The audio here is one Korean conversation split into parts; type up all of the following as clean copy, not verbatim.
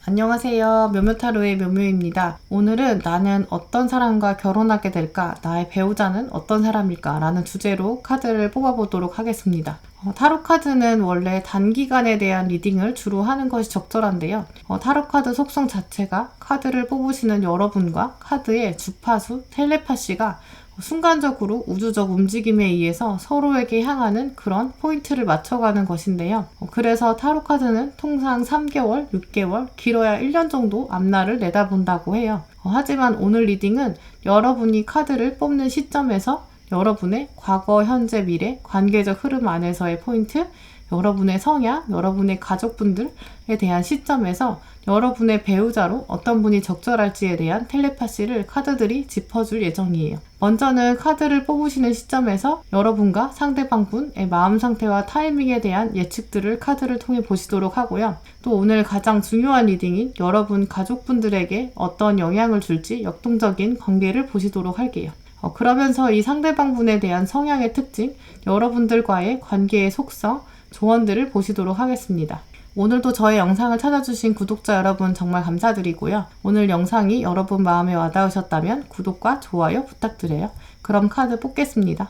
안녕하세요. 묘묘타로의 묘묘입니다. 오늘은 나는 어떤 사람과 결혼하게 될까? 나의 배우자는 어떤 사람일까? 라는 주제로 카드를 뽑아보도록 하겠습니다. 타로 카드는 원래 단기간에 대한 리딩을 주로 하는 것이 적절한데요. 타로 카드 속성 자체가 카드를 뽑으시는 여러분과 카드의 주파수, 텔레파시가 순간적으로 우주적 움직임에 의해서 서로에게 향하는 그런 포인트를 맞춰가는 것인데요. 그래서 타로 카드는 통상 3개월, 6개월, 길어야 1년 정도 앞날을 내다본다고 해요. 하지만 오늘 리딩은 여러분이 카드를 뽑는 시점에서 여러분의 과거, 현재, 미래, 관계적 흐름 안에서의 포인트, 여러분의 성향, 여러분의 가족분들에 대한 시점에서 여러분의 배우자로 어떤 분이 적절할지에 대한 텔레파시를 카드들이 짚어줄 예정이에요. 먼저는 카드를 뽑으시는 시점에서 여러분과 상대방분의 마음 상태와 타이밍에 대한 예측들을 카드를 통해 보시도록 하고요. 또 오늘 가장 중요한 리딩인 여러분 가족분들에게 어떤 영향을 줄지 역동적인 관계를 보시도록 할게요. 그러면서 이 상대방분에 대한 성향의 특징, 여러분들과의 관계의 속성, 조언들을 보시도록 하겠습니다. 오늘도 저의 영상을 찾아주신 구독자 여러분 정말 감사드리고요. 오늘 영상이 여러분 마음에 와닿으셨다면 구독과 좋아요 부탁드려요. 그럼 카드 뽑겠습니다.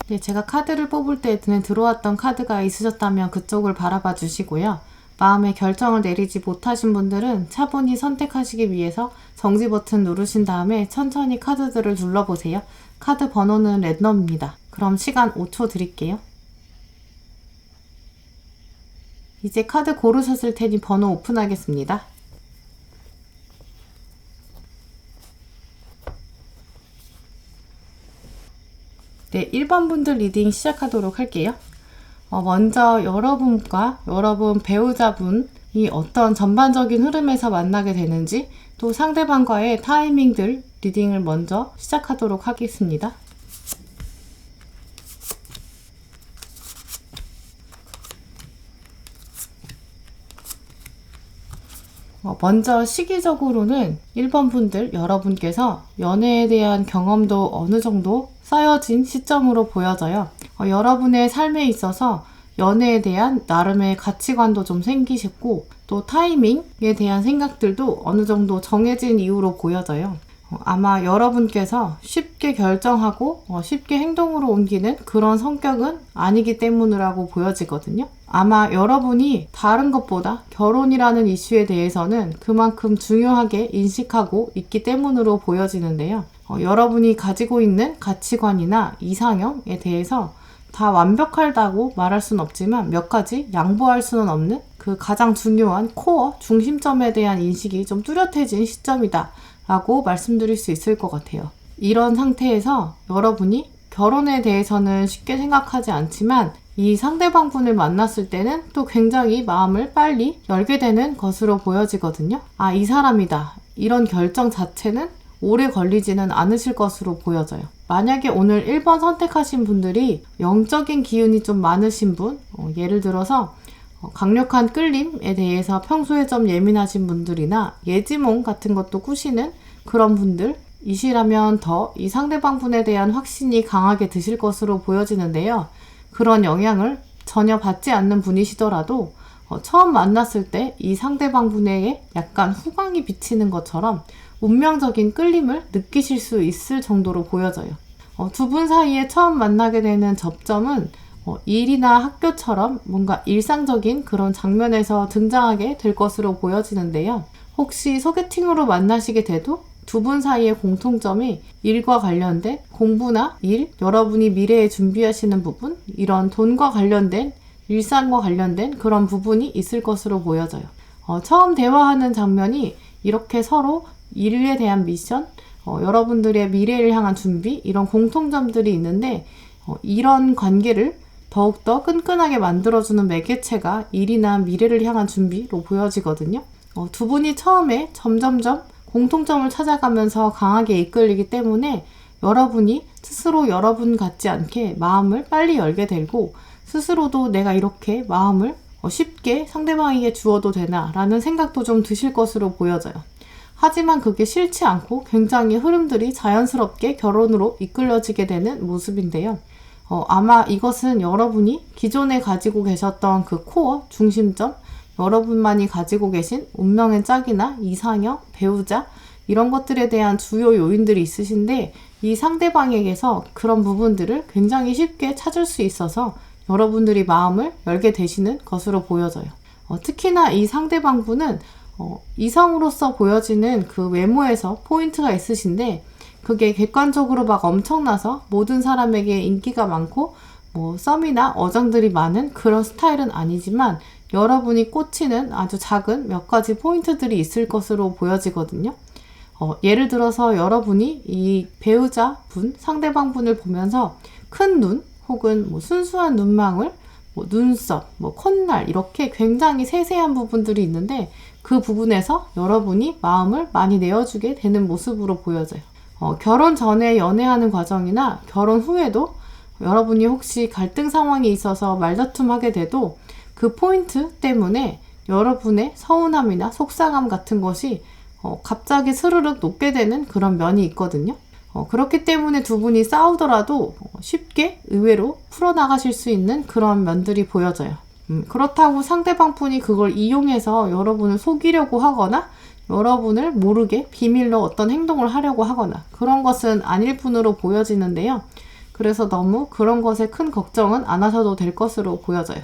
네, 제가 카드를 뽑을 때 눈에 들어왔던 카드가 있으셨다면 그쪽을 바라봐 주시고요. 마음의 결정을 내리지 못하신 분들은 차분히 선택하시기 위해서 정지 버튼 누르신 다음에 천천히 카드들을 눌러보세요. 카드 번호는 랜덤입니다. 그럼 시간 5초 드릴게요. 이제 카드 고르셨을 테니 번호 오픈하겠습니다. 네, 1번 분들 리딩 시작하도록 할게요. 먼저 여러분과 여러분 배우자분이 어떤 전반적인 흐름에서 만나게 되는지, 또 상대방과의 타이밍들 리딩을 먼저 시작하도록 하겠습니다. 먼저 시기적으로는 1번 분들 여러분께서 연애에 대한 경험도 어느 정도 쌓여진 시점으로 보여져요. 여러분의 삶에 있어서 연애에 대한 나름의 가치관도 좀 생기셨고, 또 타이밍에 대한 생각들도 어느 정도 정해진 이유로 보여져요. 아마 여러분께서 쉽게 결정하고 쉽게 행동으로 옮기는 그런 성격은 아니기 때문이라고 보여지거든요. 아마 여러분이 다른 것보다 결혼이라는 이슈에 대해서는 그만큼 중요하게 인식하고 있기 때문으로 보여지는데요. 여러분이 가지고 있는 가치관이나 이상형에 대해서 다 완벽하다고 말할 수는 없지만 몇 가지 양보할 수는 없는 그 가장 중요한 코어, 중심점에 대한 인식이 좀 뚜렷해진 시점이다 라고 말씀드릴 수 있을 것 같아요. 이런 상태에서 여러분이 결혼에 대해서는 쉽게 생각하지 않지만 이 상대방분을 만났을 때는 또 굉장히 마음을 빨리 열게 되는 것으로 보여지거든요. 아, 이 사람이다. 이런 결정 자체는 오래 걸리지는 않으실 것으로 보여져요. 만약에 오늘 1번 선택하신 분들이 영적인 기운이 좀 많으신 분, 예를 들어서 강력한 끌림에 대해서 평소에 좀 예민하신 분들이나 예지몽 같은 것도 꾸시는 그런 분들이시라면 더 이 상대방 분에 대한 확신이 강하게 드실 것으로 보여지는데요. 그런 영향을 전혀 받지 않는 분이시더라도 처음 만났을 때 이 상대방 분에게 약간 후광이 비치는 것처럼 운명적인 끌림을 느끼실 수 있을 정도로 보여져요. 두 분 사이에 처음 만나게 되는 접점은 일이나 학교처럼 뭔가 일상적인 그런 장면에서 등장하게 될 것으로 보여지는데요. 혹시 소개팅으로 만나시게 돼도 두 분 사이의 공통점이 일과 관련된 공부나 일, 여러분이 미래에 준비하시는 부분, 이런 돈과 관련된, 일상과 관련된 그런 부분이 있을 것으로 보여져요. 처음 대화하는 장면이 이렇게 서로 일에 대한 미션, 여러분들의 미래를 향한 준비, 이런 공통점들이 있는데 이런 관계를 더욱더 끈끈하게 만들어주는 매개체가 일이나 미래를 향한 준비로 보여지거든요. 두 분이 처음에 점점점 공통점을 찾아가면서 강하게 이끌리기 때문에 여러분이 스스로 여러분 같지 않게 마음을 빨리 열게 되고 스스로도 내가 이렇게 마음을 쉽게 상대방에게 주어도 되나 라는 생각도 좀 드실 것으로 보여져요. 하지만 그게 싫지 않고 굉장히 흐름들이 자연스럽게 결혼으로 이끌려지게 되는 모습인데요. 아마 이것은 여러분이 기존에 가지고 계셨던 그 코어, 중심점, 여러분만이 가지고 계신 운명의 짝이나 이상형, 배우자 이런 것들에 대한 주요 요인들이 있으신데 이 상대방에게서 그런 부분들을 굉장히 쉽게 찾을 수 있어서 여러분들이 마음을 열게 되시는 것으로 보여져요. 특히나 이 상대방분은 이성으로서 보여지는 그 외모에서 포인트가 있으신데 그게 객관적으로 막 엄청나서 모든 사람에게 인기가 많고 썸이나 어장들이 많은 그런 스타일은 아니지만 여러분이 꽂히는 아주 작은 몇 가지 포인트들이 있을 것으로 보여지거든요. 예를 들어서 여러분이 이 배우자분, 상대방분을 보면서 큰 눈 혹은 순수한 눈망울, 눈썹, 콧날 이렇게 굉장히 세세한 부분들이 있는데 그 부분에서 여러분이 마음을 많이 내어주게 되는 모습으로 보여져요. 결혼 전에 연애하는 과정이나 결혼 후에도 여러분이 혹시 갈등 상황이 있어서 말다툼하게 돼도 그 포인트 때문에 여러분의 서운함이나 속상함 같은 것이 갑자기 스르륵 녹게 되는 그런 면이 있거든요. 그렇기 때문에 두 분이 싸우더라도 쉽게 의외로 풀어나가실 수 있는 그런 면들이 보여져요. 그렇다고 상대방 분이 그걸 이용해서 여러분을 속이려고 하거나 여러분을 모르게 비밀로 어떤 행동을 하려고 하거나 그런 것은 아닐 뿐으로 보여지는데요. 그래서 너무 그런 것에 큰 걱정은 안 하셔도 될 것으로 보여져요.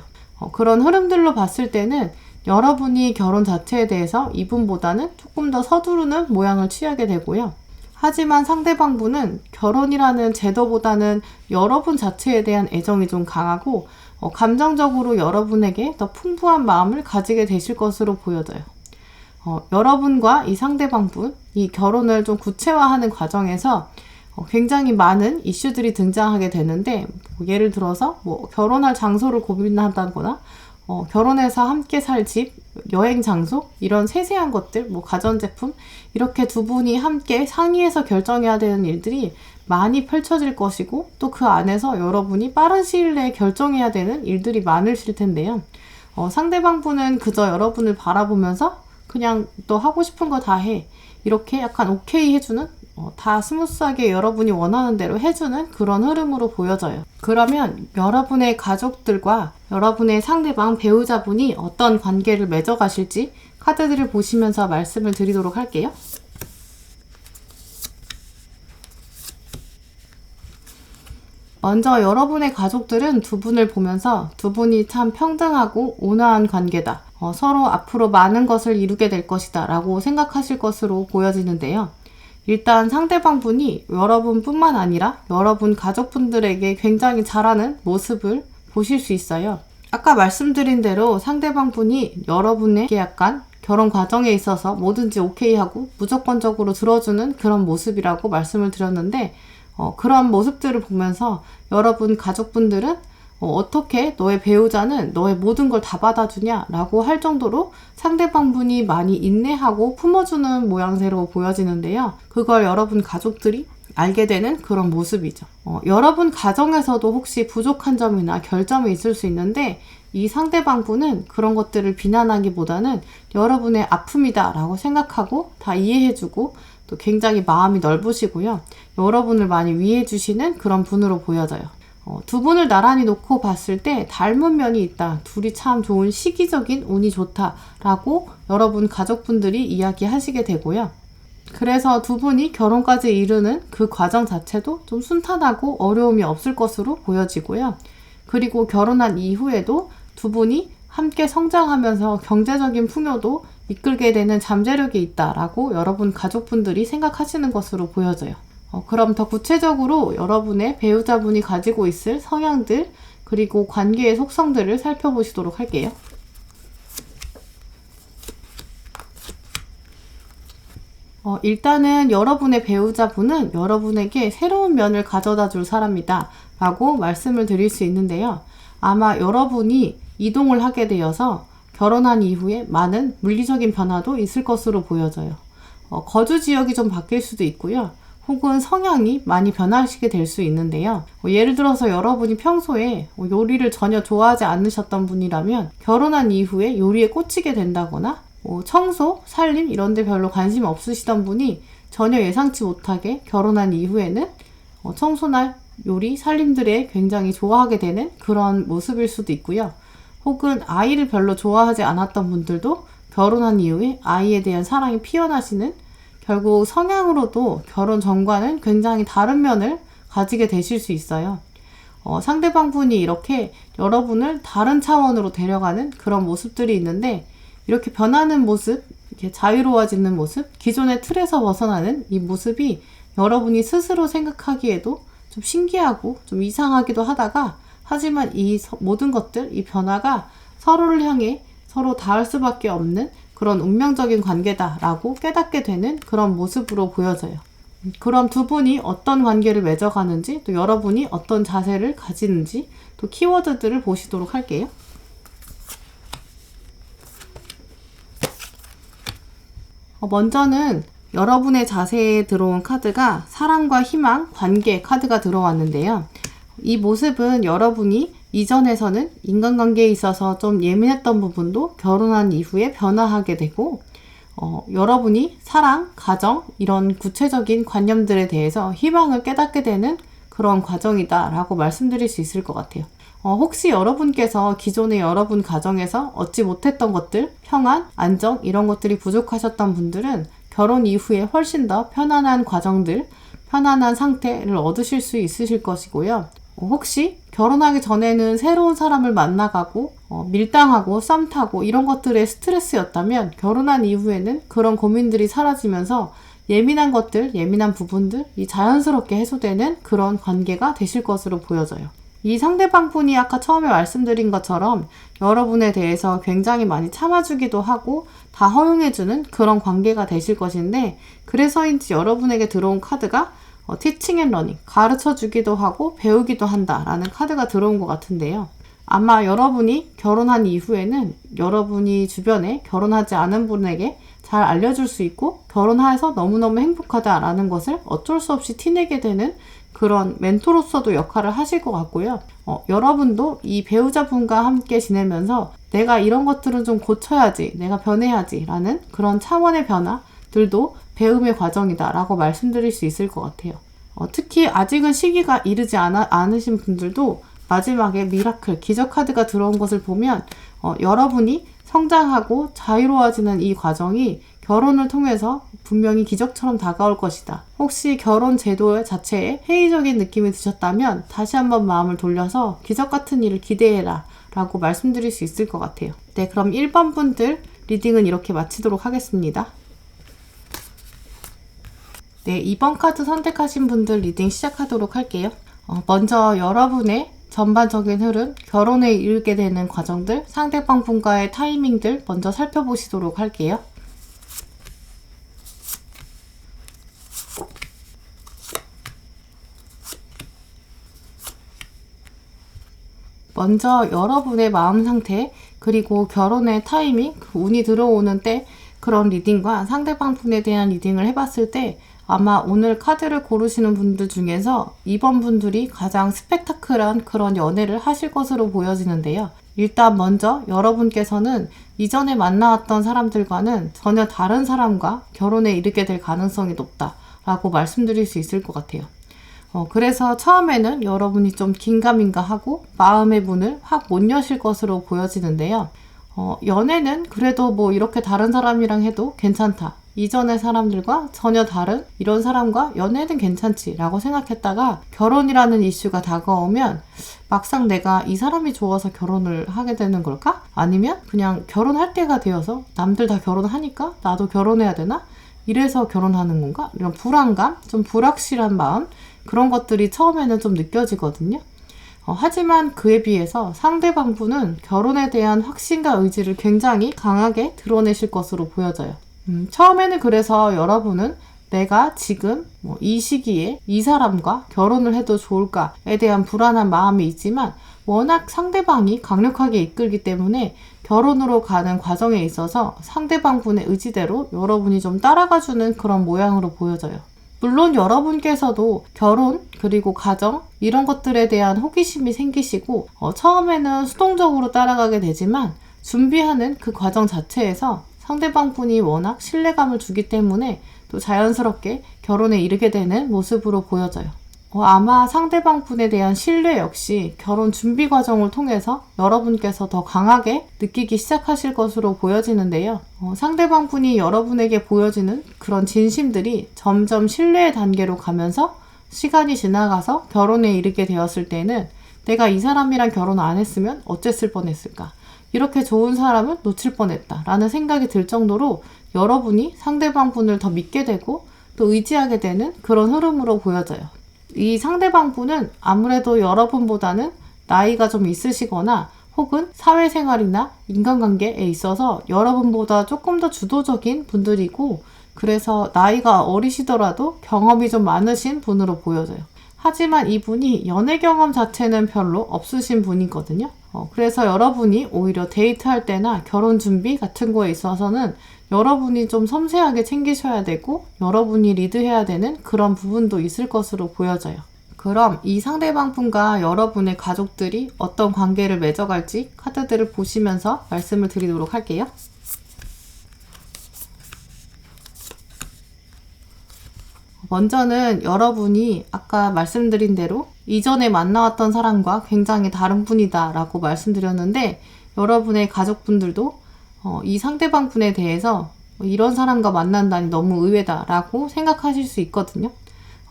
그런 흐름들로 봤을 때는 여러분이 결혼 자체에 대해서 이분보다는 조금 더 서두르는 모양을 취하게 되고요. 하지만 상대방 분은 결혼이라는 제도보다는 여러분 자체에 대한 애정이 좀 강하고 감정적으로 여러분에게 더 풍부한 마음을 가지게 되실 것으로 보여져요. 여러분과 이 상대방 분, 이 결혼을 좀 구체화하는 과정에서 굉장히 많은 이슈들이 등장하게 되는데 예를 들어서 결혼할 장소를 고민한다거나 결혼해서 함께 살 집, 여행 장소 이런 세세한 것들, 가전제품 이렇게 두 분이 함께 상의해서 결정해야 되는 일들이 많이 펼쳐질 것이고 또 그 안에서 여러분이 빠른 시일 내에 결정해야 되는 일들이 많으실 텐데요. 상대방 분은 그저 여러분을 바라보면서 그냥 너 하고 싶은 거 다 해. 이렇게 약간 오케이 해주는 다 스무스하게 여러분이 원하는 대로 해주는 그런 흐름으로 보여져요. 그러면 여러분의 가족들과 여러분의 상대방 배우자분이 어떤 관계를 맺어가실지 카드들을 보시면서 말씀을 드리도록 할게요. 먼저 여러분의 가족들은 두 분을 보면서 두 분이 참 평등하고 온화한 관계다. 서로 앞으로 많은 것을 이루게 될 것이다 라고 생각하실 것으로 보여지는데요. 일단 상대방 분이 여러분뿐만 아니라 여러분 가족분들에게 굉장히 잘하는 모습을 보실 수 있어요. 아까 말씀드린 대로 상대방 분이 여러분에게 약간 결혼 과정에 있어서 뭐든지 오케이 하고 무조건적으로 들어주는 그런 모습이라고 말씀을 드렸는데 그런 모습들을 보면서 여러분 가족분들은 어떻게 너의 배우자는 너의 모든 걸 다 받아주냐 라고 할 정도로 상대방 분이 많이 인내하고 품어주는 모양새로 보여지는데요. 그걸 여러분 가족들이 알게 되는 그런 모습이죠. 여러분 가정에서도 혹시 부족한 점이나 결점이 있을 수 있는데 이 상대방 분은 그런 것들을 비난하기보다는 여러분의 아픔이다 라고 생각하고 다 이해해주고 또 굉장히 마음이 넓으시고요. 여러분을 많이 위해 주시는 그런 분으로 보여져요. 두 분을 나란히 놓고 봤을 때 닮은 면이 있다. 둘이 참 좋은 시기적인 운이 좋다라고 여러분 가족분들이 이야기하시게 되고요. 그래서 두 분이 결혼까지 이르는 그 과정 자체도 좀 순탄하고 어려움이 없을 것으로 보여지고요. 그리고 결혼한 이후에도 두 분이 함께 성장하면서 경제적인 풍요도 이끌게 되는 잠재력이 있다라고 여러분 가족분들이 생각하시는 것으로 보여져요. 그럼 더 구체적으로 여러분의 배우자분이 가지고 있을 성향들 그리고 관계의 속성들을 살펴보시도록 할게요. 일단은 여러분의 배우자분은 여러분에게 새로운 면을 가져다 줄 사람이다 라고 말씀을 드릴 수 있는데요. 아마 여러분이 이동을 하게 되어서 결혼한 이후에 많은 물리적인 변화도 있을 것으로 보여져요. 거주 지역이 좀 바뀔 수도 있고요. 혹은 성향이 많이 변하시게 될 수 있는데요. 예를 들어서 여러분이 평소에 요리를 전혀 좋아하지 않으셨던 분이라면 결혼한 이후에 요리에 꽂히게 된다거나 청소, 살림 이런 데 별로 관심 없으시던 분이 전혀 예상치 못하게 결혼한 이후에는 청소나 요리, 살림들에 굉장히 좋아하게 되는 그런 모습일 수도 있고요. 혹은 아이를 별로 좋아하지 않았던 분들도 결혼한 이후에 아이에 대한 사랑이 피어나시는 결국 성향으로도 결혼 전과는 굉장히 다른 면을 가지게 되실 수 있어요. 상대방 분이 이렇게 여러분을 다른 차원으로 데려가는 그런 모습들이 있는데 이렇게 변하는 모습, 이렇게 자유로워지는 모습, 기존의 틀에서 벗어나는 이 모습이 여러분이 스스로 생각하기에도 좀 신기하고 좀 이상하기도 하다가 하지만 이 모든 것들, 이 변화가 서로를 향해 서로 닿을 수밖에 없는 그런 운명적인 관계다라고 깨닫게 되는 그런 모습으로 보여져요. 그럼 두 분이 어떤 관계를 맺어가는지 또 여러분이 어떤 자세를 가지는지 또 키워드들을 보시도록 할게요. 먼저는 여러분의 자세에 들어온 카드가 사랑과 희망, 관계 카드가 들어왔는데요. 이 모습은 여러분이 이전에서는 인간관계에 있어서 좀 예민했던 부분도 결혼한 이후에 변화하게 되고 여러분이 사랑, 가정 이런 구체적인 관념들에 대해서 희망을 깨닫게 되는 그런 과정이다 라고 말씀드릴 수 있을 것 같아요. 혹시 여러분께서 기존의 여러분 가정에서 얻지 못했던 것들, 평안, 안정 이런 것들이 부족하셨던 분들은 결혼 이후에 훨씬 더 편안한 과정들, 편안한 상태를 얻으실 수 있으실 것이고요. 혹시 결혼하기 전에는 새로운 사람을 만나가고 밀당하고 썸 타고 이런 것들의 스트레스였다면 결혼한 이후에는 그런 고민들이 사라지면서 예민한 것들, 예민한 부분들이 자연스럽게 해소되는 그런 관계가 되실 것으로 보여져요. 이 상대방 분이 아까 처음에 말씀드린 것처럼 여러분에 대해서 굉장히 많이 참아주기도 하고 다 허용해주는 그런 관계가 되실 것인데 그래서인지 여러분에게 들어온 카드가 티칭 앤 러닝, 가르쳐주기도 하고 배우기도 한다라는 카드가 들어온 것 같은데요. 아마 여러분이 결혼한 이후에는 여러분이 주변에 결혼하지 않은 분에게 잘 알려줄 수 있고 결혼해서 너무너무 행복하다라는 것을 어쩔 수 없이 티내게 되는 그런 멘토로서도 역할을 하실 것 같고요. 여러분도 이 배우자분과 함께 지내면서 내가 이런 것들은 좀 고쳐야지, 내가 변해야지 라는 그런 차원의 변화들도 배움의 과정이다 라고 말씀드릴 수 있을 것 같아요. 특히 아직은 시기가 이르지 않으신 분들도 마지막에 미라클, 기적 카드가 들어온 것을 보면 여러분이 성장하고 자유로워지는 이 과정이 결혼을 통해서 분명히 기적처럼 다가올 것이다. 혹시 결혼 제도 자체에 회의적인 느낌이 드셨다면 다시 한번 마음을 돌려서 기적 같은 일을 기대해라 라고 말씀드릴 수 있을 것 같아요. 네, 그럼 1번 분들 리딩은 이렇게 마치도록 하겠습니다. 네, 2번 카드 선택하신 분들 리딩 시작하도록 할게요. 먼저 여러분의 전반적인 흐름, 결혼에 이르게 되는 과정들, 상대방 분과의 타이밍들 먼저 살펴보시도록 할게요. 먼저 여러분의 마음 상태, 그리고 결혼의 타이밍, 운이 들어오는 때 그런 리딩과 상대방 분에 대한 리딩을 해봤을 때 아마 오늘 카드를 고르시는 분들 중에서 2번 분들이 가장 스펙타클한 그런 연애를 하실 것으로 보여지는데요. 일단 먼저 여러분께서는 이전에 만나왔던 사람들과는 전혀 다른 사람과 결혼에 이르게 될 가능성이 높다라고 말씀드릴 수 있을 것 같아요. 그래서 처음에는 여러분이 좀 긴가민가하고 마음의 문을 확 못 여실 것으로 보여지는데요. 연애는 그래도 뭐 이렇게 다른 사람이랑 해도 괜찮다. 이전의 사람들과 전혀 다른 이런 사람과 연애는 괜찮지 라고 생각했다가 결혼이라는 이슈가 다가오면 막상 내가 이 사람이 좋아서 결혼을 하게 되는 걸까? 아니면 그냥 결혼할 때가 되어서 남들 다 결혼하니까 나도 결혼해야 되나? 이래서 결혼하는 건가? 이런 불안감, 좀 불확실한 마음 그런 것들이 처음에는 좀 느껴지거든요. 하지만 그에 비해서 상대방 분은 결혼에 대한 확신과 의지를 굉장히 강하게 드러내실 것으로 보여져요. 처음에는 그래서 여러분은 내가 지금 이 시기에 이 사람과 결혼을 해도 좋을까에 대한 불안한 마음이 있지만 워낙 상대방이 강력하게 이끌기 때문에 결혼으로 가는 과정에 있어서 상대방 분의 의지대로 여러분이 좀 따라가주는 그런 모양으로 보여져요. 물론 여러분께서도 결혼 그리고 가정 이런 것들에 대한 호기심이 생기시고 처음에는 수동적으로 따라가게 되지만 준비하는 그 과정 자체에서 상대방 분이 워낙 신뢰감을 주기 때문에 또 자연스럽게 결혼에 이르게 되는 모습으로 보여져요. 아마 상대방 분에 대한 신뢰 역시 결혼 준비 과정을 통해서 여러분께서 더 강하게 느끼기 시작하실 것으로 보여지는데요. 상대방 분이 여러분에게 보여지는 그런 진심들이 점점 신뢰의 단계로 가면서 시간이 지나가서 결혼에 이르게 되었을 때는 내가 이 사람이랑 결혼 안 했으면 어쨌을 뻔했을까? 이렇게 좋은 사람을 놓칠 뻔했다 라는 생각이 들 정도로 여러분이 상대방 분을 더 믿게 되고 또 의지하게 되는 그런 흐름으로 보여져요. 이 상대방 분은 아무래도 여러분보다는 나이가 좀 있으시거나 혹은 사회생활이나 인간관계에 있어서 여러분보다 조금 더 주도적인 분들이고 그래서 나이가 어리시더라도 경험이 좀 많으신 분으로 보여져요. 하지만 이분이 연애 경험 자체는 별로 없으신 분이거든요. 그래서 여러분이 오히려 데이트할 때나 결혼 준비 같은 거에 있어서는 여러분이 좀 섬세하게 챙기셔야 되고 여러분이 리드해야 되는 그런 부분도 있을 것으로 보여져요. 그럼 이 상대방 분과 여러분의 가족들이 어떤 관계를 맺어갈지 카드들을 보시면서 말씀을 드리도록 할게요. 먼저는 여러분이 아까 말씀드린 대로 이전에 만나왔던 사람과 굉장히 다른 분이다 라고 말씀드렸는데 여러분의 가족분들도 이 상대방 분에 대해서 이런 사람과 만난다니 너무 의외다 라고 생각하실 수 있거든요.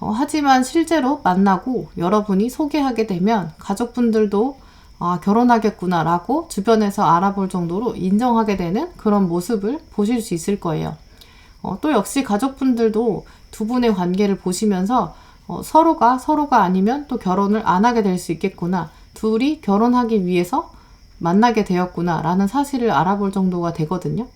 하지만 실제로 만나고 여러분이 소개하게 되면 가족분들도 결혼하겠구나 라고 주변에서 알아볼 정도로 인정하게 되는 그런 모습을 보실 수 있을 거예요. 또 역시 가족분들도 두 분의 관계를 보시면서 서로가 아니면 또 결혼을 안 하게 될 수 있겠구나. 둘이 결혼하기 위해서 만나게 되었구나 라는 사실을 알아볼 정도가 되거든요.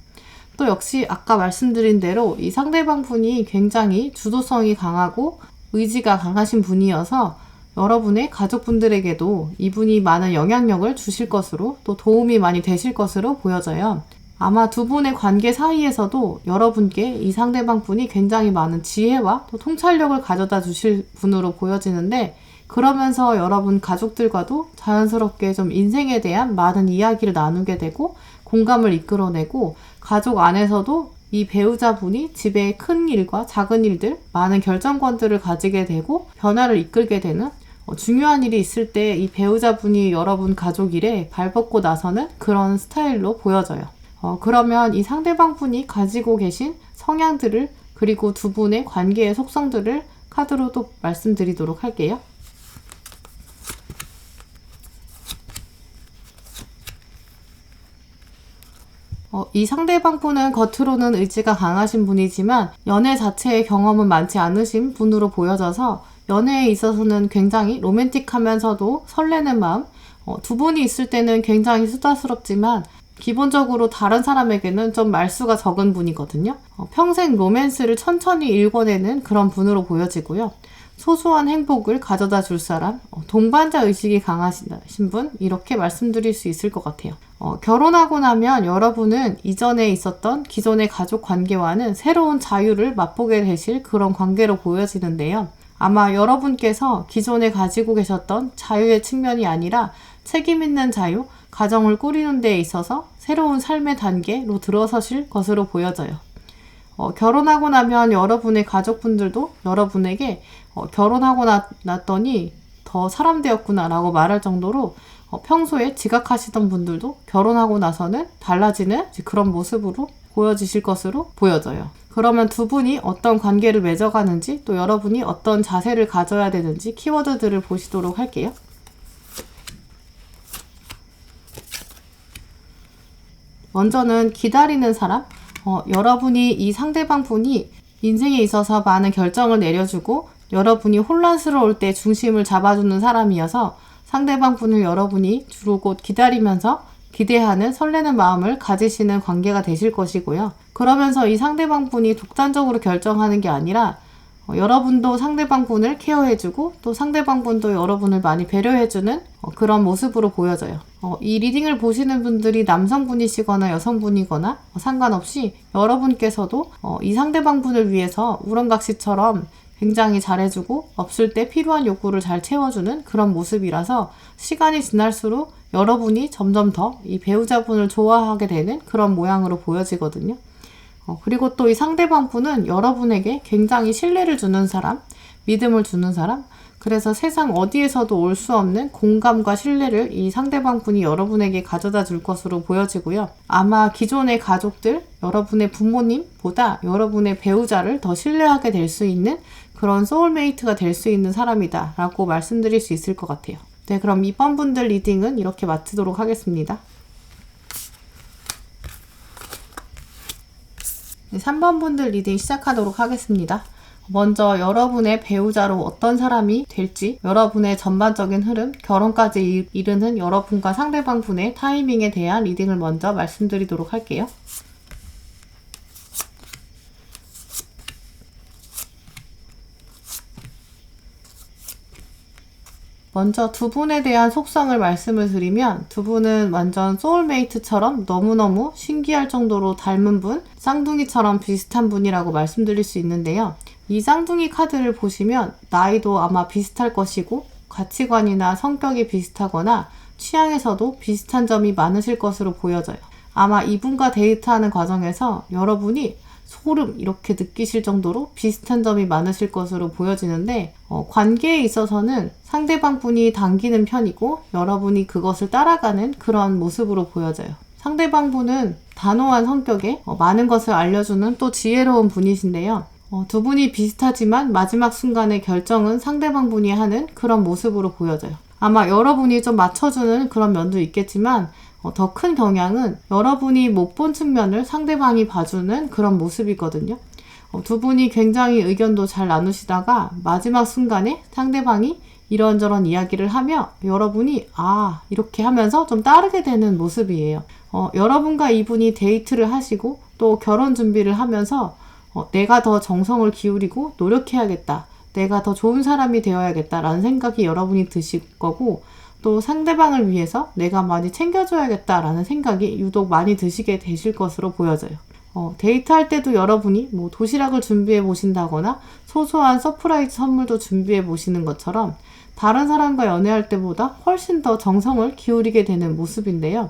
또 역시 아까 말씀드린 대로 이 상대방 분이 굉장히 주도성이 강하고 의지가 강하신 분이어서 여러분의 가족분들에게도 이분이 많은 영향력을 주실 것으로 또 도움이 많이 되실 것으로 보여져요. 아마 두 분의 관계 사이에서도 여러분께 이 상대방 분이 굉장히 많은 지혜와 또 통찰력을 가져다 주실 분으로 보여지는데 그러면서 여러분 가족들과도 자연스럽게 좀 인생에 대한 많은 이야기를 나누게 되고 공감을 이끌어내고 가족 안에서도 이 배우자분이 집의 큰 일과 작은 일들, 많은 결정권들을 가지게 되고 변화를 이끌게 되는 중요한 일이 있을 때 이 배우자분이 여러분 가족 일에 발벗고 나서는 그런 스타일로 보여져요. 그러면 이 상대방 분이 가지고 계신 성향들을 그리고 두 분의 관계의 속성들을 카드로 또 말씀드리도록 할게요. 이 상대방 분은 겉으로는 의지가 강하신 분이지만 연애 자체의 경험은 많지 않으신 분으로 보여져서 연애에 있어서는 굉장히 로맨틱하면서도 설레는 마음, 두 분이 있을 때는 굉장히 수다스럽지만 기본적으로 다른 사람에게는 좀 말수가 적은 분이거든요. 평생 로맨스를 천천히 읽어내는 그런 분으로 보여지고요. 소소한 행복을 가져다 줄 사람, 동반자 의식이 강하신 분, 이렇게 말씀드릴 수 있을 것 같아요. 결혼하고 나면 여러분은 이전에 있었던 기존의 가족 관계와는 새로운 자유를 맛보게 되실 그런 관계로 보여지는데요. 아마 여러분께서 기존에 가지고 계셨던 자유의 측면이 아니라 책임 있는 자유, 가정을 꾸리는 데 있어서 새로운 삶의 단계로 들어서실 것으로 보여져요. 결혼하고 나면 여러분의 가족분들도 여러분에게 결혼하고 났더니 더 사람 되었구나 라고 말할 정도로 평소에 지각하시던 분들도 결혼하고 나서는 달라지는 그런 모습으로 보여지실 것으로 보여져요. 그러면 두 분이 어떤 관계를 맺어가는지 또 여러분이 어떤 자세를 가져야 되는지 키워드들을 보시도록 할게요. 먼저는 기다리는 사람, 여러분이 이 상대방 분이 인생에 있어서 많은 결정을 내려주고 여러분이 혼란스러울 때 중심을 잡아주는 사람이어서 상대방 분을 여러분이 주로 곧 기다리면서 기대하는 설레는 마음을 가지시는 관계가 되실 것이고요. 그러면서 이 상대방 분이 독단적으로 결정하는 게 아니라 여러분도 상대방 분을 케어해주고 또 상대방 분도 여러분을 많이 배려해주는 그런 모습으로 보여져요. 이 리딩을 보시는 분들이 남성분이시거나 여성분이거나 상관없이 여러분께서도 이 상대방 분을 위해서 우렁각시처럼 굉장히 잘해주고 없을 때 필요한 욕구를 잘 채워주는 그런 모습이라서 시간이 지날수록 여러분이 점점 더 이 배우자분을 좋아하게 되는 그런 모양으로 보여지거든요. 그리고 또 이 상대방 분은 여러분에게 굉장히 신뢰를 주는 사람, 믿음을 주는 사람, 그래서 세상 어디에서도 올 수 없는 공감과 신뢰를 이 상대방 분이 여러분에게 가져다 줄 것으로 보여지고요. 아마 기존의 가족들, 여러분의 부모님보다 여러분의 배우자를 더 신뢰하게 될 수 있는 그런 소울메이트가 될 수 있는 사람이다 라고 말씀드릴 수 있을 것 같아요. 네, 그럼 2번 분들 리딩은 이렇게 마치도록 하겠습니다. 3번 분들 리딩 시작하도록 하겠습니다. 먼저 여러분의 배우자로 어떤 사람이 될지, 여러분의 전반적인 흐름, 결혼까지 이르는 여러분과 상대방 분의 타이밍에 대한 리딩을 먼저 말씀드리도록 할게요. 먼저 두 분에 대한 속성을 말씀을 드리면 두 분은 완전 소울메이트처럼 너무너무 신기할 정도로 닮은 분, 쌍둥이처럼 비슷한 분이라고 말씀드릴 수 있는데요. 이 쌍둥이 카드를 보시면 나이도 아마 비슷할 것이고 가치관이나 성격이 비슷하거나 취향에서도 비슷한 점이 많으실 것으로 보여져요. 아마 이분과 데이트하는 과정에서 여러분이 소름 이렇게 느끼실 정도로 비슷한 점이 많으실 것으로 보여지는데 관계에 있어서는 상대방 분이 당기는 편이고 여러분이 그것을 따라가는 그런 모습으로 보여져요. 상대방 분은 단호한 성격에 많은 것을 알려주는 또 지혜로운 분이신데요. 두 분이 비슷하지만 마지막 순간의 결정은 상대방 분이 하는 그런 모습으로 보여져요. 아마 여러분이 좀 맞춰주는 그런 면도 있겠지만 더 큰 경향은 여러분이 못 본 측면을 상대방이 봐주는 그런 모습이거든요. 두 분이 굉장히 의견도 잘 나누시다가 마지막 순간에 상대방이 이런저런 이야기를 하며 여러분이 이렇게 하면서 좀 따르게 되는 모습이에요. 여러분과 이분이 데이트를 하시고 또 결혼 준비를 하면서 내가 더 정성을 기울이고 노력해야겠다. 내가 더 좋은 사람이 되어야겠다라는 생각이 여러분이 드실 거고 또 상대방을 위해서 내가 많이 챙겨줘야겠다라는 생각이 유독 많이 드시게 되실 것으로 보여져요. 데이트할 때도 여러분이 도시락을 준비해 보신다거나 소소한 서프라이즈 선물도 준비해 보시는 것처럼 다른 사람과 연애할 때보다 훨씬 더 정성을 기울이게 되는 모습인데요.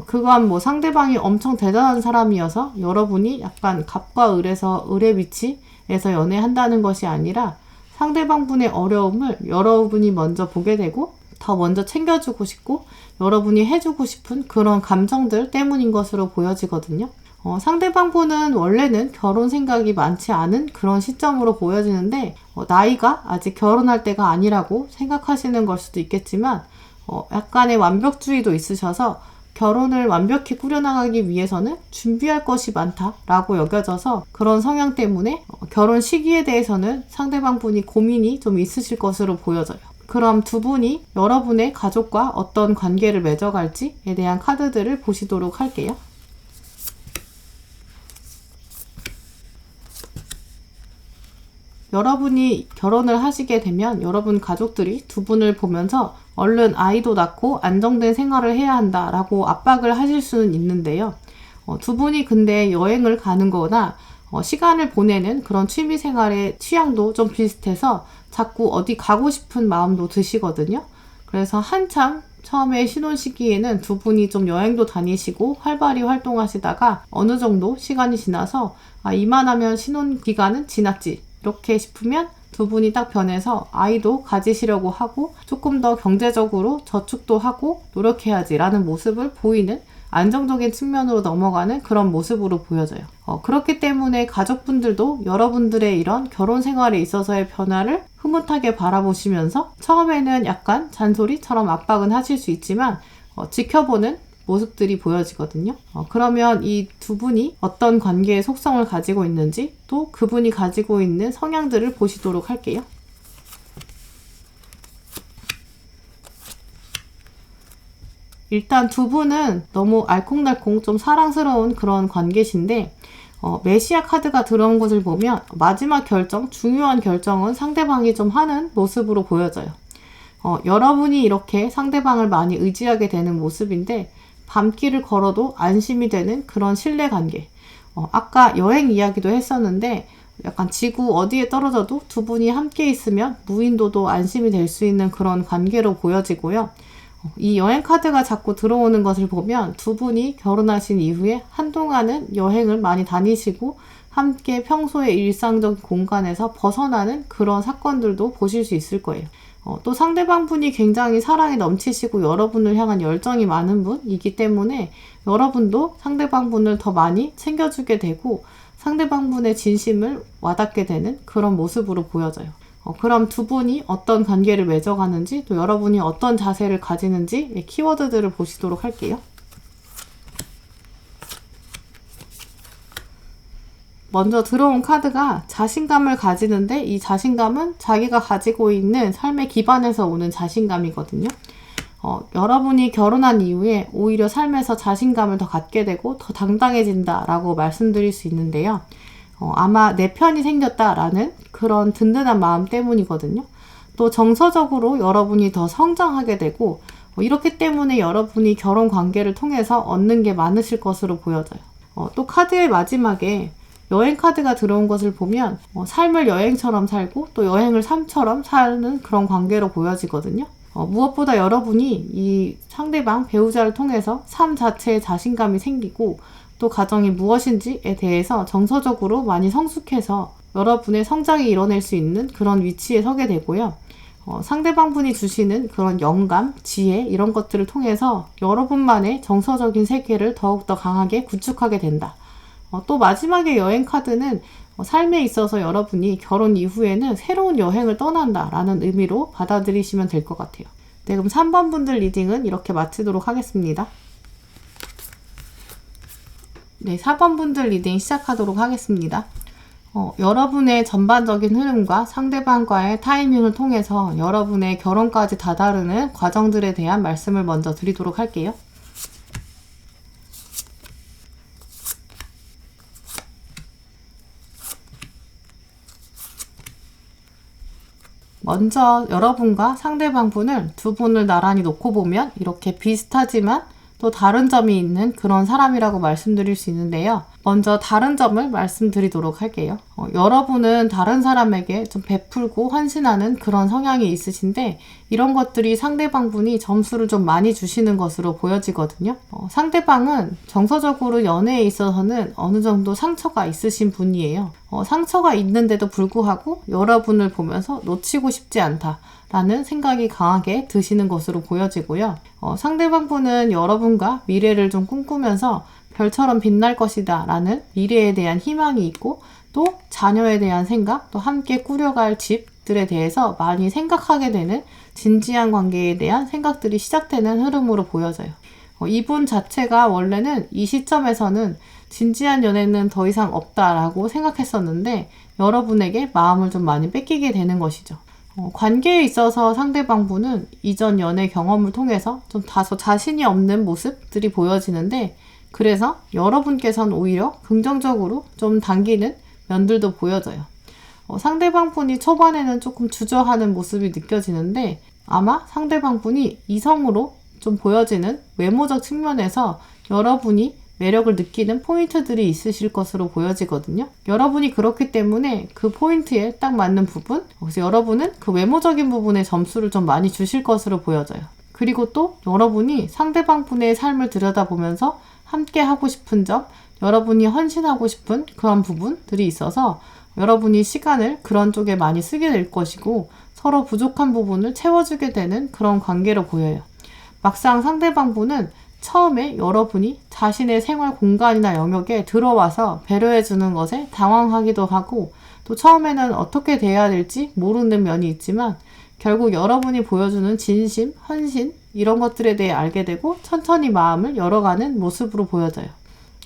그건 상대방이 엄청 대단한 사람이어서 여러분이 약간 갑과 을의 위치에서 연애한다는 것이 아니라 상대방 분의 어려움을 여러분이 먼저 보게 되고 더 먼저 챙겨주고 싶고 여러분이 해주고 싶은 그런 감정들 때문인 것으로 보여지거든요. 상대방 분은 원래는 결혼 생각이 많지 않은 그런 시점으로 보여지는데 나이가 아직 결혼할 때가 아니라고 생각하시는 걸 수도 있겠지만 약간의 완벽주의도 있으셔서 결혼을 완벽히 꾸려나가기 위해서는 준비할 것이 많다라고 여겨져서 그런 성향 때문에 결혼 시기에 대해서는 상대방 분이 고민이 좀 있으실 것으로 보여져요. 그럼 두 분이 여러분의 가족과 어떤 관계를 맺어갈지에 대한 카드들을 보시도록 할게요. 여러분이 결혼을 하시게 되면 여러분 가족들이 두 분을 보면서 얼른 아이도 낳고 안정된 생활을 해야 한다라고 압박을 하실 수는 있는데요. 두 분이 근데 여행을 가는 거나 시간을 보내는 그런 취미 생활의 취향도 좀 비슷해서 자꾸 어디 가고 싶은 마음도 드시거든요. 그래서 한참 처음에 신혼 시기에는 두 분이 좀 여행도 다니시고 활발히 활동하시다가 어느 정도 시간이 지나서 이만하면 신혼 기간은 지났지 이렇게 싶으면 두 분이 딱 변해서 아이도 가지시려고 하고 조금 더 경제적으로 저축도 하고 노력해야지라는 모습을 보이는 안정적인 측면으로 넘어가는 그런 모습으로 보여져요. 그렇기 때문에 가족분들도 여러분들의 이런 결혼 생활에 있어서의 변화를 흐뭇하게 바라보시면서 처음에는 약간 잔소리처럼 압박은 하실 수 있지만 지켜보는 모습들이 보여지거든요. 그러면 이 두 분이 어떤 관계의 속성을 가지고 있는지 또 그분이 가지고 있는 성향들을 보시도록 할게요. 일단 두 분은 너무 알콩달콩 좀 사랑스러운 그런 관계신데 메시아 카드가 들어온 것을 보면 마지막 결정, 중요한 결정은 상대방이 좀 하는 모습으로 보여져요. 여러분이 이렇게 상대방을 많이 의지하게 되는 모습인데 밤길을 걸어도 안심이 되는 그런 신뢰관계. 아까 여행 이야기도 했었는데 약간 지구 어디에 떨어져도 두 분이 함께 있으면 무인도도 안심이 될 수 있는 그런 관계로 보여지고요. 이 여행 카드가 자꾸 들어오는 것을 보면 두 분이 결혼하신 이후에 한동안은 여행을 많이 다니시고 함께 평소의 일상적 공간에서 벗어나는 그런 사건들도 보실 수 있을 거예요. 또 상대방 분이 굉장히 사랑이 넘치시고 여러분을 향한 열정이 많은 분이기 때문에 여러분도 상대방 분을 더 많이 챙겨주게 되고 상대방 분의 진심을 와닿게 되는 그런 모습으로 보여져요. 그럼 두 분이 어떤 관계를 맺어가는지 또 여러분이 어떤 자세를 가지는지 키워드들을 보시도록 할게요. 먼저 들어온 카드가 자신감을 가지는데 이 자신감은 자기가 가지고 있는 삶의 기반에서 오는 자신감이거든요. 여러분이 결혼한 이후에 오히려 삶에서 자신감을 더 갖게 되고 더 당당해진다라고 말씀드릴 수 있는데요. 아마 내 편이 생겼다라는 그런 든든한 마음 때문이거든요. 또 정서적으로 여러분이 더 성장하게 되고 이렇기 때문에 여러분이 결혼 관계를 통해서 얻는 게 많으실 것으로 보여져요. 또 카드의 마지막에 여행 카드가 들어온 것을 보면 삶을 여행처럼 살고 또 여행을 삶처럼 사는 그런 관계로 보여지거든요. 무엇보다 여러분이 이 상대방 배우자를 통해서 삶 자체에 자신감이 생기고 또 가정이 무엇인지에 대해서 정서적으로 많이 성숙해서 여러분의 성장이 이뤄낼 수 있는 그런 위치에 서게 되고요. 상대방 분이 주시는 그런 영감, 지혜 이런 것들을 통해서 여러분만의 정서적인 세계를 더욱더 강하게 구축하게 된다. 또 마지막에 여행 카드는 삶에 있어서 여러분이 결혼 이후에는 새로운 여행을 떠난다라는 의미로 받아들이시면 될 것 같아요. 네, 그럼 3번 분들 리딩은 이렇게 마치도록 하겠습니다. 네, 4번 분들 리딩 시작하도록 하겠습니다. 여러분의 전반적인 흐름과 상대방과의 타이밍을 통해서 여러분의 결혼까지 다다르는 과정들에 대한 말씀을 먼저 드리도록 할게요. 먼저 여러분과 상대방 분을 두 분을 나란히 놓고 보면 이렇게 비슷하지만 또 다른 점이 있는 그런 사람이라고 말씀드릴 수 있는데요. 먼저 다른 점을 말씀드리도록 할게요. 여러분은 다른 사람에게 좀 베풀고 헌신하는 그런 성향이 있으신데 이런 것들이 상대방 분이 점수를 좀 많이 주시는 것으로 보여지거든요. 상대방은 정서적으로 연애에 있어서는 어느 정도 상처가 있으신 분이에요. 상처가 있는데도 불구하고 여러분을 보면서 놓치고 싶지 않다. 라는 생각이 강하게 드시는 것으로 보여지고요. 상대방 분은 여러분과 미래를 좀 꿈꾸면서 별처럼 빛날 것이다 라는 미래에 대한 희망이 있고, 또 자녀에 대한 생각, 또 함께 꾸려갈 집들에 대해서 많이 생각하게 되는 진지한 관계에 대한 생각들이 시작되는 흐름으로 보여져요. 이분 자체가 원래는 이 시점에서는 진지한 연애는 더 이상 없다라고 생각했었는데 여러분에게 마음을 좀 많이 뺏기게 되는 것이죠. 관계에 있어서 상대방 분은 이전 연애 경험을 통해서 좀 다소 자신이 없는 모습들이 보여지는데, 그래서 여러분께서는 오히려 긍정적으로 좀 당기는 면들도 보여져요. 상대방 분이 초반에는 조금 주저하는 모습이 느껴지는데, 아마 상대방 분이 이성으로 좀 보여지는 외모적 측면에서 여러분이 매력을 느끼는 포인트들이 있으실 것으로 보여지거든요. 여러분이 그렇기 때문에 그 포인트에 딱 맞는 부분, 그래서 여러분은 그 외모적인 부분에 점수를 좀 많이 주실 것으로 보여져요. 그리고 또 여러분이 상대방 분의 삶을 들여다보면서 함께 하고 싶은 점, 여러분이 헌신하고 싶은 그런 부분들이 있어서 여러분이 시간을 그런 쪽에 많이 쓰게 될 것이고, 서로 부족한 부분을 채워주게 되는 그런 관계로 보여요. 막상 상대방 분은 처음에 여러분이 자신의 생활 공간이나 영역에 들어와서 배려해주는 것에 당황하기도 하고, 또 처음에는 어떻게 대해야 될지 모르는 면이 있지만 결국 여러분이 보여주는 진심, 헌신 이런 것들에 대해 알게 되고 천천히 마음을 열어가는 모습으로 보여져요.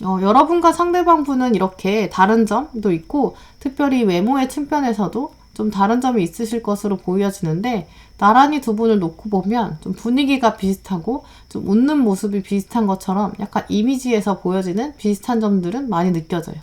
여러분과 상대방 분은 이렇게 다른 점도 있고, 특별히 외모의 측면에서도 좀 다른 점이 있으실 것으로 보여지는데, 나란히 두 분을 놓고 보면 좀 분위기가 비슷하고 좀 웃는 모습이 비슷한 것처럼 약간 이미지에서 보여지는 비슷한 점들은 많이 느껴져요.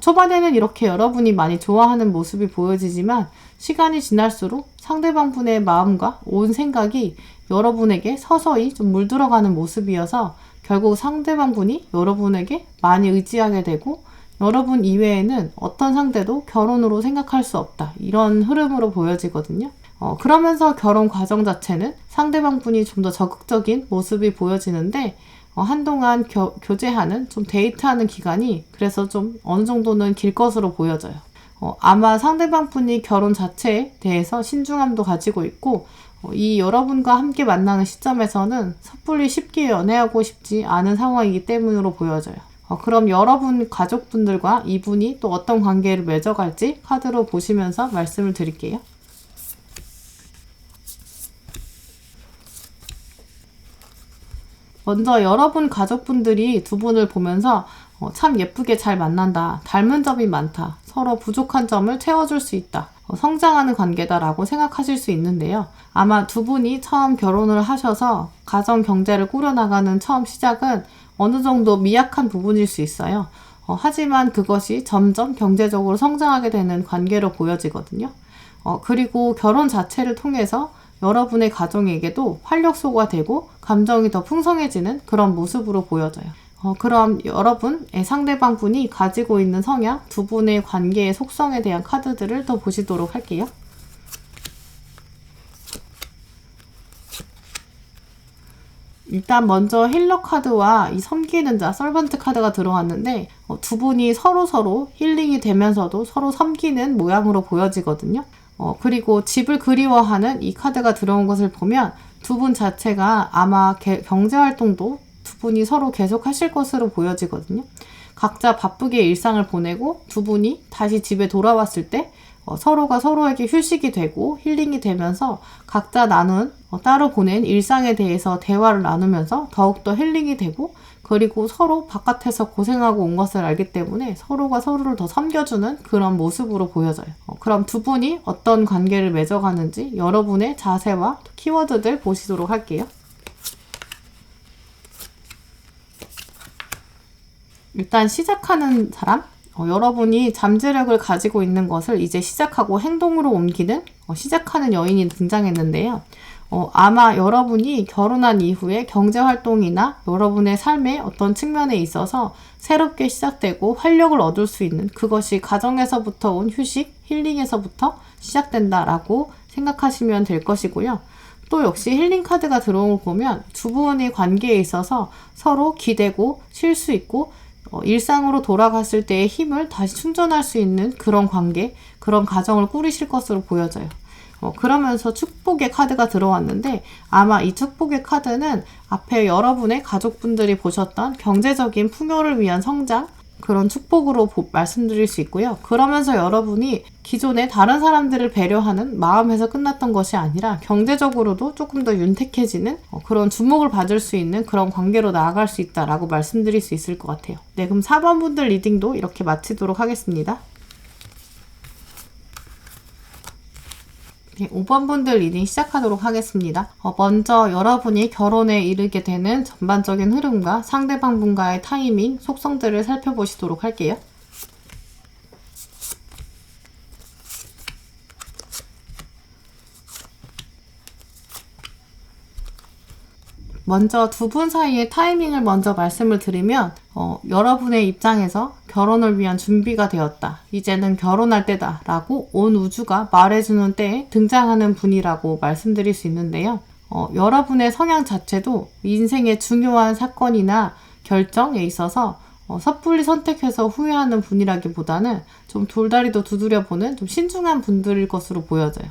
초반에는 이렇게 여러분이 많이 좋아하는 모습이 보여지지만 시간이 지날수록 상대방 분의 마음과 온 생각이 여러분에게 서서히 좀 물들어가는 모습이어서 결국 상대방 분이 여러분에게 많이 의지하게 되고, 여러분 이외에는 어떤 상대도 결혼으로 생각할 수 없다, 이런 흐름으로 보여지거든요. 그러면서 결혼 과정 자체는 상대방 분이 좀 더 적극적인 모습이 보여지는데, 한동안 교제하는, 좀 데이트하는 기간이 그래서 좀 어느 정도는 길 것으로 보여져요. 아마 상대방 분이 결혼 자체에 대해서 신중함도 가지고 있고, 이 여러분과 함께 만나는 시점에서는 섣불리 쉽게 연애하고 싶지 않은 상황이기 때문으로 보여져요. 그럼 여러분 가족분들과 이분이 또 어떤 관계를 맺어갈지 카드로 보시면서 말씀을 드릴게요. 먼저 여러분 가족분들이 두 분을 보면서 참 예쁘게 잘 만난다, 닮은 점이 많다, 서로 부족한 점을 채워줄 수 있다, 성장하는 관계다라고 생각하실 수 있는데요. 아마 두 분이 처음 결혼을 하셔서 가정 경제를 꾸려나가는 처음 시작은 어느 정도 미약한 부분일 수 있어요. 하지만 그것이 점점 경제적으로 성장하게 되는 관계로 보여지거든요. 그리고 결혼 자체를 통해서 여러분의 가정에게도 활력소가 되고 감정이 더 풍성해지는 그런 모습으로 보여져요. 그럼 여러분의 상대방 분이 가지고 있는 성향, 두 분의 관계의 속성에 대한 카드들을 더 보시도록 할게요. 일단 먼저 힐러 카드와 이 섬기는 자, 서번트 카드가 들어왔는데, 두 분이 서로 힐링이 되면서도 서로 섬기는 모양으로 보여지거든요. 그리고 집을 그리워하는 이 카드가 들어온 것을 보면 두 분 자체가 아마 경제활동도 두 분이 서로 계속 하실 것으로 보여지거든요. 각자 바쁘게 일상을 보내고 두 분이 다시 집에 돌아왔을 때 서로가 서로에게 휴식이 되고 힐링이 되면서 각자 나눈 따로 보낸 일상에 대해서 대화를 나누면서 더욱더 힐링이 되고, 그리고 서로 바깥에서 고생하고 온 것을 알기 때문에 서로가 서로를 더 섬겨주는 그런 모습으로 보여져요. 그럼 두 분이 어떤 관계를 맺어가는지 여러분의 자세와 키워드들 보시도록 할게요. 일단 시작하는 사람, 여러분이 잠재력을 가지고 있는 것을 이제 시작하고 행동으로 옮기는 시작하는 여인이 등장했는데요. 아마 여러분이 결혼한 이후에 경제활동이나 여러분의 삶의 어떤 측면에 있어서 새롭게 시작되고 활력을 얻을 수 있는, 그것이 가정에서부터 온 휴식, 힐링에서부터 시작된다라고 생각하시면 될 것이고요. 또 역시 힐링 카드가 들어온 걸 보면 두 분의 관계에 있어서 서로 기대고 쉴 수 있고 일상으로 돌아갔을 때의 힘을 다시 충전할 수 있는 그런 관계, 그런 가정을 꾸리실 것으로 보여져요. 그러면서 축복의 카드가 들어왔는데 아마 이 축복의 카드는 앞에 여러분의 가족분들이 보셨던 경제적인 풍요를 위한 성장, 그런 축복으로 말씀드릴 수 있고요. 그러면서 여러분이 기존에 다른 사람들을 배려하는 마음에서 끝났던 것이 아니라 경제적으로도 조금 더 윤택해지는 그런 주목을 받을 수 있는 그런 관계로 나아갈 수 있다라고 말씀드릴 수 있을 것 같아요. 네, 그럼 4번 분들 리딩도 이렇게 마치도록 하겠습니다. 네, 5번 분들 리딩 시작하도록 하겠습니다. 먼저 여러분이 결혼에 이르게 되는 전반적인 흐름과 상대방 분과의 타이밍, 속성들을 살펴보시도록 할게요. 먼저 두 분 사이의 타이밍을 먼저 말씀을 드리면 여러분의 입장에서 결혼을 위한 준비가 되었다. 이제는 결혼할 때다 라고 온 우주가 말해주는 때에 등장하는 분이라고 말씀드릴 수 있는데요. 여러분의 성향 자체도 인생의 중요한 사건이나 결정에 있어서 섣불리 선택해서 후회하는 분이라기보다는 좀 돌다리도 두드려보는 좀 신중한 분들일 것으로 보여져요.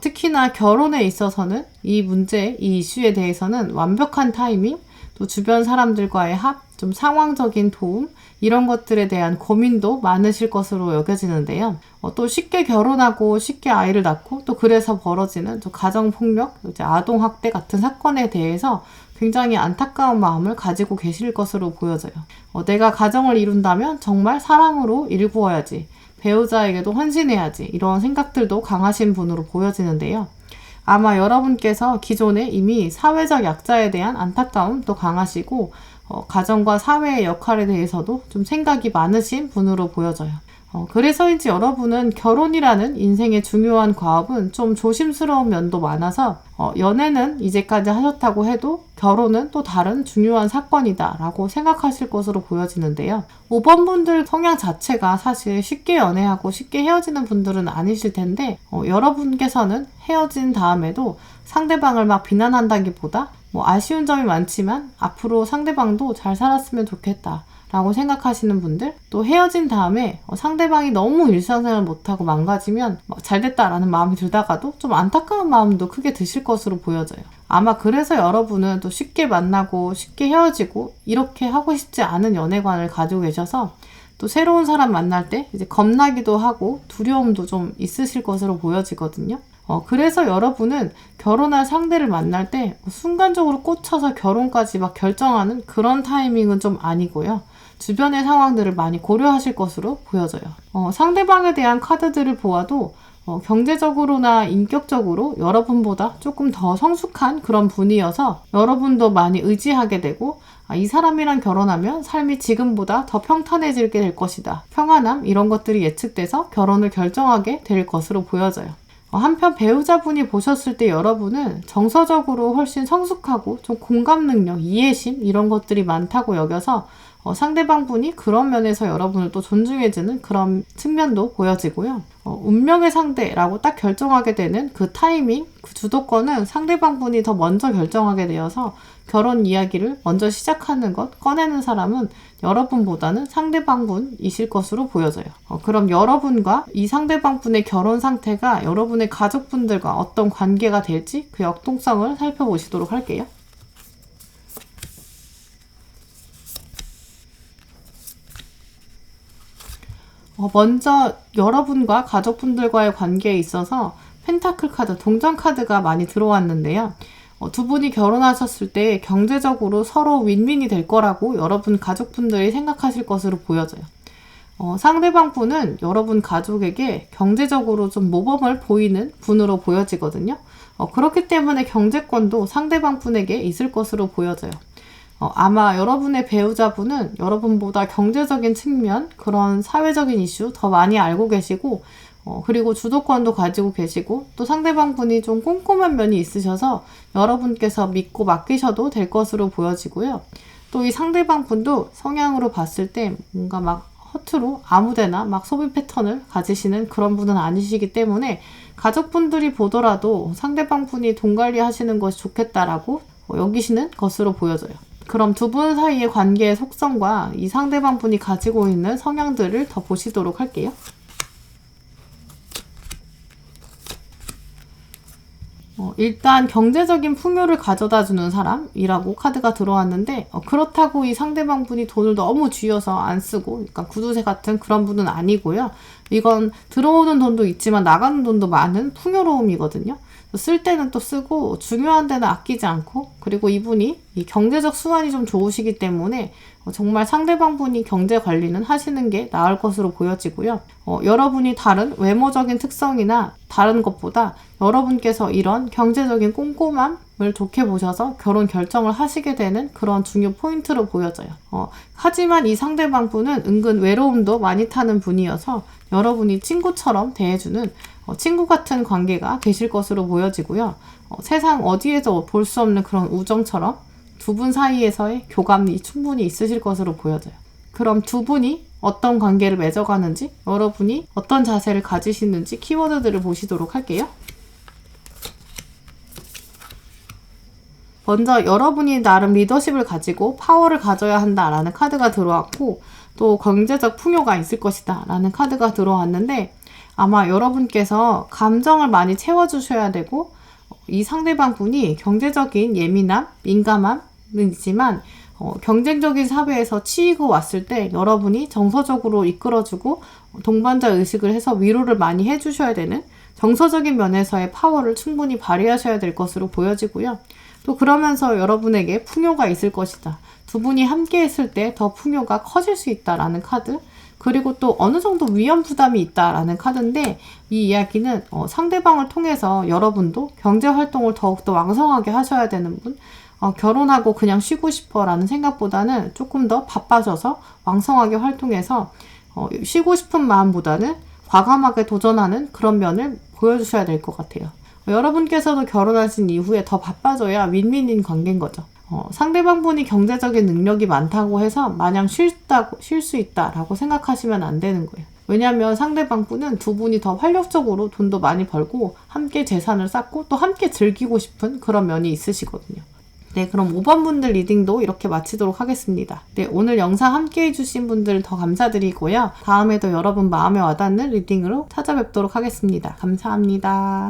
특히나 결혼에 있어서는 이 문제, 이 이슈에 대해서는 완벽한 타이밍, 또 주변 사람들과의 합, 좀 상황적인 도움, 이런 것들에 대한 고민도 많으실 것으로 여겨지는데요. 또 쉽게 결혼하고 쉽게 아이를 낳고 또 그래서 벌어지는 또 가정폭력, 이제 아동학대 같은 사건에 대해서 굉장히 안타까운 마음을 가지고 계실 것으로 보여져요. 내가 가정을 이룬다면 정말 사랑으로 일구어야지. 배우자에게도 헌신해야지, 이런 생각들도 강하신 분으로 보여지는데요. 아마 여러분께서 기존에 이미 사회적 약자에 대한 안타까움도 강하시고 가정과 사회의 역할에 대해서도 좀 생각이 많으신 분으로 보여져요. 그래서인지 여러분은 결혼이라는 인생의 중요한 과업은 좀 조심스러운 면도 많아서 연애는 이제까지 하셨다고 해도 결혼은 또 다른 중요한 사건이다 라고 생각하실 것으로 보여지는데요. 5번 분들 성향 자체가 사실 쉽게 연애하고 쉽게 헤어지는 분들은 아니실 텐데 여러분께서는 헤어진 다음에도 상대방을 막 비난한다기보다 아쉬운 점이 많지만 앞으로 상대방도 잘 살았으면 좋겠다 라고 생각하시는 분들, 또 헤어진 다음에 상대방이 너무 일상생활 못하고 망가지면 잘됐다라는 마음이 들다가도 좀 안타까운 마음도 크게 드실 것으로 보여져요. 아마 그래서 여러분은 또 쉽게 만나고 쉽게 헤어지고 이렇게 하고 싶지 않은 연애관을 가지고 계셔서 또 새로운 사람 만날 때 이제 겁나기도 하고 두려움도 좀 있으실 것으로 보여지거든요. 그래서 여러분은 결혼할 상대를 만날 때 순간적으로 꽂혀서 결혼까지 막 결정하는 그런 타이밍은 좀 아니고요. 주변의 상황들을 많이 고려하실 것으로 보여져요. 상대방에 대한 카드들을 보아도 경제적으로나 인격적으로 여러분보다 조금 더 성숙한 그런 분이어서 여러분도 많이 의지하게 되고 이 사람이랑 결혼하면 삶이 지금보다 더 평탄해지게 될 것이다. 평안함 이런 것들이 예측돼서 결혼을 결정하게 될 것으로 보여져요. 한편 배우자분이 보셨을 때 여러분은 정서적으로 훨씬 성숙하고 좀 공감 능력, 이해심 이런 것들이 많다고 여겨서 상대방 분이 그런 면에서 여러분을 또 존중해주는 그런 측면도 보여지고요. 운명의 상대라고 딱 결정하게 되는 그 타이밍, 그 주도권은 상대방 분이 더 먼저 결정하게 되어서 결혼 이야기를 먼저 시작하는 것, 꺼내는 사람은 여러분보다는 상대방 분이실 것으로 보여져요. 그럼 여러분과 이 상대방 분의 결혼 상태가 여러분의 가족분들과 어떤 관계가 될지 그 역동성을 살펴보시도록 할게요. 먼저 여러분과 가족분들과의 관계에 있어서 펜타클 카드, 동전 카드가 많이 들어왔는데요. 두 분이 결혼하셨을 때 경제적으로 서로 윈윈이 될 거라고 여러분 가족분들이 생각하실 것으로 보여져요. 상대방 분은 여러분 가족에게 경제적으로 좀 모범을 보이는 분으로 보여지거든요. 그렇기 때문에 경제권도 상대방 분에게 있을 것으로 보여져요. 아마 여러분의 배우자분은 여러분보다 경제적인 측면, 그런 사회적인 이슈 더 많이 알고 계시고 그리고 주도권도 가지고 계시고 또 상대방 분이 좀 꼼꼼한 면이 있으셔서 여러분께서 믿고 맡기셔도 될 것으로 보여지고요. 또 이 상대방 분도 성향으로 봤을 때 뭔가 막 허투루 아무데나 막 소비 패턴을 가지시는 그런 분은 아니시기 때문에 가족분들이 보더라도 상대방 분이 돈 관리하시는 것이 좋겠다라고 여기시는 것으로 보여져요. 그럼 두 분 사이의 관계의 속성과 이 상대방 분이 가지고 있는 성향들을 더 보시도록 할게요. 일단 경제적인 풍요를 가져다 주는 사람이라고 카드가 들어왔는데 그렇다고 이 상대방 분이 돈을 너무 쥐어서 안 쓰고 그러니까 구두쇠 같은 그런 분은 아니고요. 이건 들어오는 돈도 있지만 나가는 돈도 많은 풍요로움이거든요. 쓸 때는 또 쓰고 중요한 데는 아끼지 않고 그리고 이분이 이 경제적 수완이 좀 좋으시기 때문에 정말 상대방 분이 경제 관리는 하시는 게 나을 것으로 보여지고요. 여러분이 다른 외모적인 특성이나 다른 것보다 여러분께서 이런 경제적인 꼼꼼함을 좋게 보셔서 결혼 결정을 하시게 되는 그런 중요 포인트로 보여져요. 하지만 이 상대방 분은 은근 외로움도 많이 타는 분이어서 여러분이 친구처럼 대해주는 친구 같은 관계가 되실 것으로 보여지고요. 세상 어디에도 볼 수 없는 그런 우정처럼 두 분 사이에서의 교감이 충분히 있으실 것으로 보여져요. 그럼 두 분이 어떤 관계를 맺어가는지, 여러분이 어떤 자세를 가지시는지 키워드들을 보시도록 할게요. 먼저 여러분이 나름 리더십을 가지고 파워를 가져야 한다라는 카드가 들어왔고 또 경제적 풍요가 있을 것이다 라는 카드가 들어왔는데 아마 여러분께서 감정을 많이 채워주셔야 되고 이 상대방 분이 경제적인 예민함, 민감함은 있지만 경쟁적인 사회에서 치이고 왔을 때 여러분이 정서적으로 이끌어주고 동반자 의식을 해서 위로를 많이 해주셔야 되는 정서적인 면에서의 파워를 충분히 발휘하셔야 될 것으로 보여지고요. 또 그러면서 여러분에게 풍요가 있을 것이다. 두 분이 함께 했을 때 더 풍요가 커질 수 있다라는 카드. 그리고 또 어느 정도 위험 부담이 있다라는 카드인데 이 이야기는 상대방을 통해서 여러분도 경제 활동을 더욱더 왕성하게 하셔야 되는 분, 결혼하고 그냥 쉬고 싶어 라는 생각보다는 조금 더 바빠져서 왕성하게 활동해서 쉬고 싶은 마음보다는 과감하게 도전하는 그런 면을 보여주셔야 될 것 같아요. 여러분께서도 결혼하신 이후에 더 바빠져야 윈윈인 관계인 거죠. 상대방 분이 경제적인 능력이 많다고 해서 마냥 쉴 수 있다라고 생각하시면 안 되는 거예요. 왜냐하면 상대방 분은 두 분이 더 활력적으로 돈도 많이 벌고 함께 재산을 쌓고 또 함께 즐기고 싶은 그런 면이 있으시거든요. 네, 그럼 5번 분들 리딩도 이렇게 마치도록 하겠습니다. 네, 오늘 영상 함께 해주신 분들 더 감사드리고요. 다음에도 여러분 마음에 와닿는 리딩으로 찾아뵙도록 하겠습니다. 감사합니다.